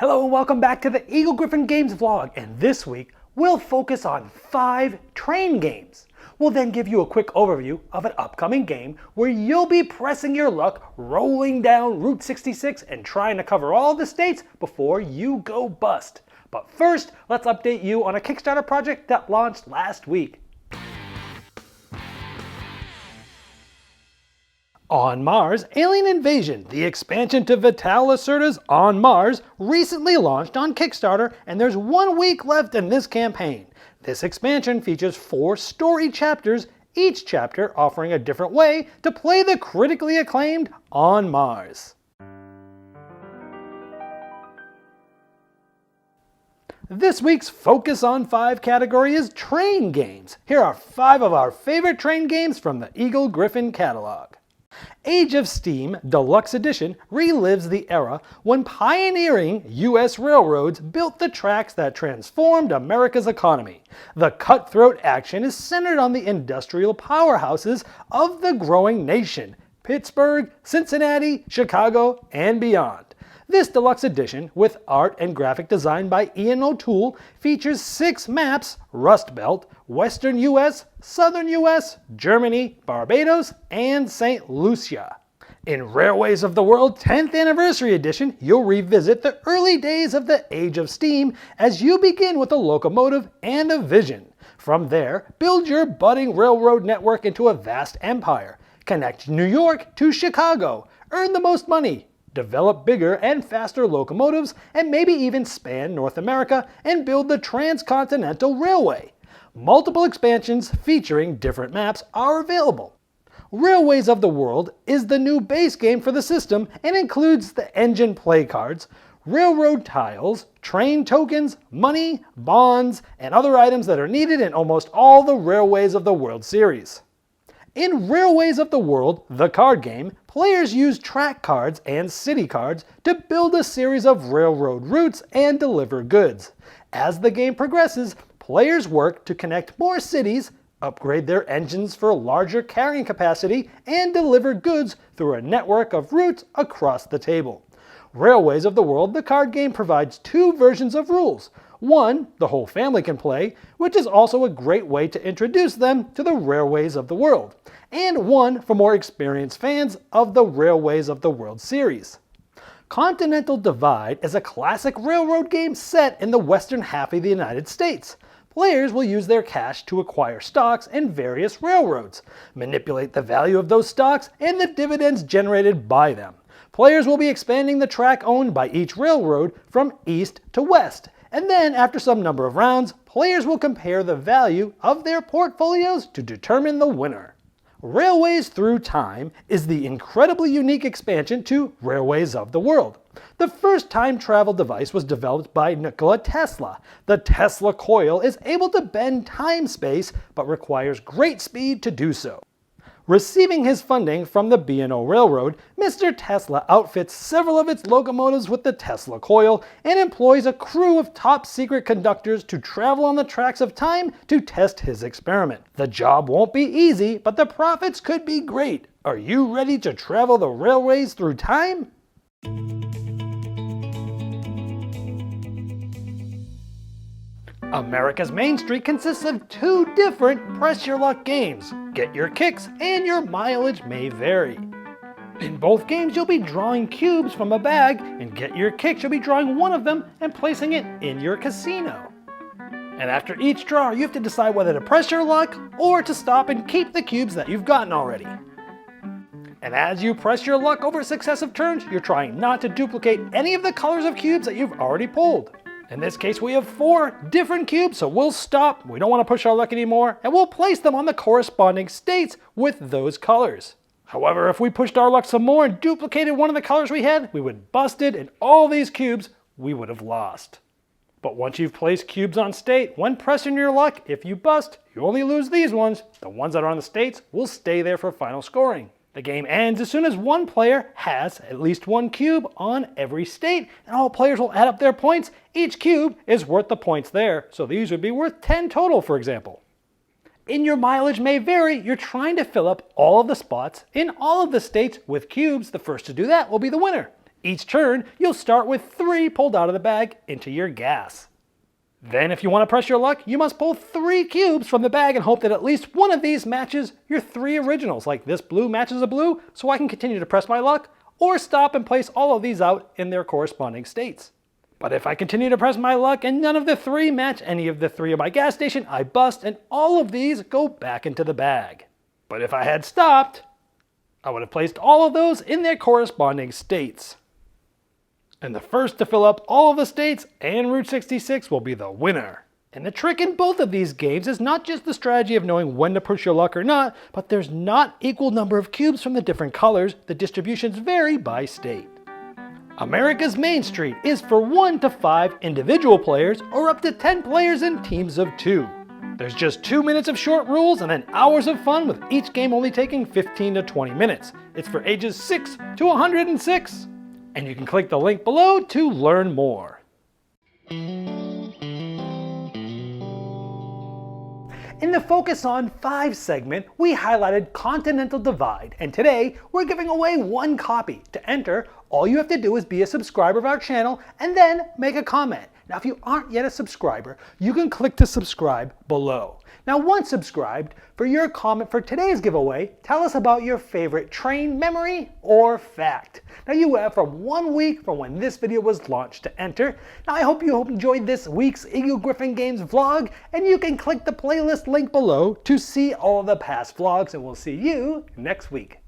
Hello and welcome back to the Eagle-Gryphon Games vlog, and this week we'll focus on 5 train games. We'll then give you a quick overview of an upcoming game where you'll be pressing your luck, rolling down Route 66 and trying to cover all the states before you go bust. But first, let's update you on a Kickstarter project that launched last week. On Mars, Alien Invasion, the expansion to Vital Lacerda's On Mars, recently launched on Kickstarter, and there's 1 week left in this campaign. This expansion features 4 story chapters, each chapter offering a different way to play the critically acclaimed On Mars. This week's Focus on 5 category is train games. Here are 5 of our favorite train games from the Eagle-Gryphon catalog. Age of Steam Deluxe Edition relives the era when pioneering U.S. railroads built the tracks that transformed America's economy. The cutthroat action is centered on the industrial powerhouses of the growing nation: Pittsburgh, Cincinnati, Chicago, and beyond. This deluxe edition, with art and graphic design by Ian O'Toole, features 6 maps: Rust Belt, Western US, Southern US, Germany, Barbados, and St. Lucia. In Railways of the World 10th Anniversary Edition, you'll revisit the early days of the Age of Steam as you begin with a locomotive and a vision. From there, build your budding railroad network into a vast empire. Connect New York to Chicago, earn the most money, develop bigger and faster locomotives, and maybe even span North America and build the Transcontinental Railway. Multiple expansions featuring different maps are available. Railways of the World is the new base game for the system and includes the engine play cards, railroad tiles, train tokens, money, bonds, and other items that are needed in almost all the Railways of the World series. In Railways of the World, the card game, players use track cards and city cards to build a series of railroad routes and deliver goods. As the game progresses, players work to connect more cities, upgrade their engines for larger carrying capacity, and deliver goods through a network of routes across the table. Railways of the World, the card game, provides 2 versions of rules. One the whole family can play, which is also a great way to introduce them to the Railways of the World, and one for more experienced fans of the Railways of the World series. Continental Divide is a classic railroad game set in the western half of the United States. Players will use their cash to acquire stocks in various railroads, manipulate the value of those stocks and the dividends generated by them. Players will be expanding the track owned by each railroad from east to west, and then after some number of rounds, players will compare the value of their portfolios to determine the winner. Railways Through Time is the incredibly unique expansion to Railways of the World. The first time travel device was developed by Nikola Tesla. The Tesla coil is able to bend time-space, but requires great speed to do so. Receiving his funding from the B&O Railroad, Mr. Tesla outfits several of its locomotives with the Tesla coil and employs a crew of top-secret conductors to travel on the tracks of time to test his experiment. The job won't be easy, but the profits could be great. Are you ready to travel the railways through time? America's Main Street consists of 2 different Press Your Luck games. Get Your Kicks and Your Mileage May Vary. In both games, you'll be drawing cubes from a bag, and Get Your Kicks, you'll be drawing one of them and placing it in your casino. And after each draw, you have to decide whether to press your luck or to stop and keep the cubes that you've gotten already. And as you press your luck over successive turns, you're trying not to duplicate any of the colors of cubes that you've already pulled. In this case, we have 4 different cubes, so we'll stop. We don't want to push our luck anymore, and we'll place them on the corresponding states with those colors. However, if we pushed our luck some more and duplicated one of the colors we had, we would have busted, and all these cubes we would have lost. But once you've placed cubes on state, when pressing your luck, if you bust, you only lose these ones. The ones that are on the states will stay there for final scoring. The game ends as soon as one player has at least 1 cube on every state, and all players will add up their points. Each cube is worth the points there, so these would be worth 10 total, for example. In Your Mileage May Vary, you're trying to fill up all of the spots in all of the states with cubes. The first to do that will be the winner. Each turn, you'll start with 3 pulled out of the bag into your gas. Then if you want to press your luck, you must pull 3 cubes from the bag and hope that at least one of these matches your 3 originals, like this blue matches a blue, so I can continue to press my luck, or stop and place all of these out in their corresponding states. But if I continue to press my luck and none of the 3 match any of the 3 of my gas station, I bust and all of these go back into the bag. But if I had stopped, I would have placed all of those in their corresponding states. And the first to fill up all of the states and Route 66 will be the winner. And the trick in both of these games is not just the strategy of knowing when to push your luck or not, but there's not equal number of cubes from the different colors. The distributions vary by state. America's Main Street is for 1 to 5 individual players or up to 10 players in teams of 2. There's just 2 minutes of short rules and then hours of fun, with each game only taking 15 to 20 minutes. It's for ages 6 to 106. And you can click the link below to learn more. In the Focus on 5 segment, we highlighted Continental Divide, and today we're giving away 1 copy. To enter, all you have to do is be a subscriber of our channel and then make a comment. Now if you aren't yet a subscriber, you can click to subscribe below. Now once subscribed, for your comment for today's giveaway, tell us about your favorite train memory or fact. Now you have from 1 week from when this video was launched to enter. Now I hope you enjoyed this week's Eagle-Gryphon Games vlog, and you can click the playlist link below to see all of the past vlogs, and we'll see you next week.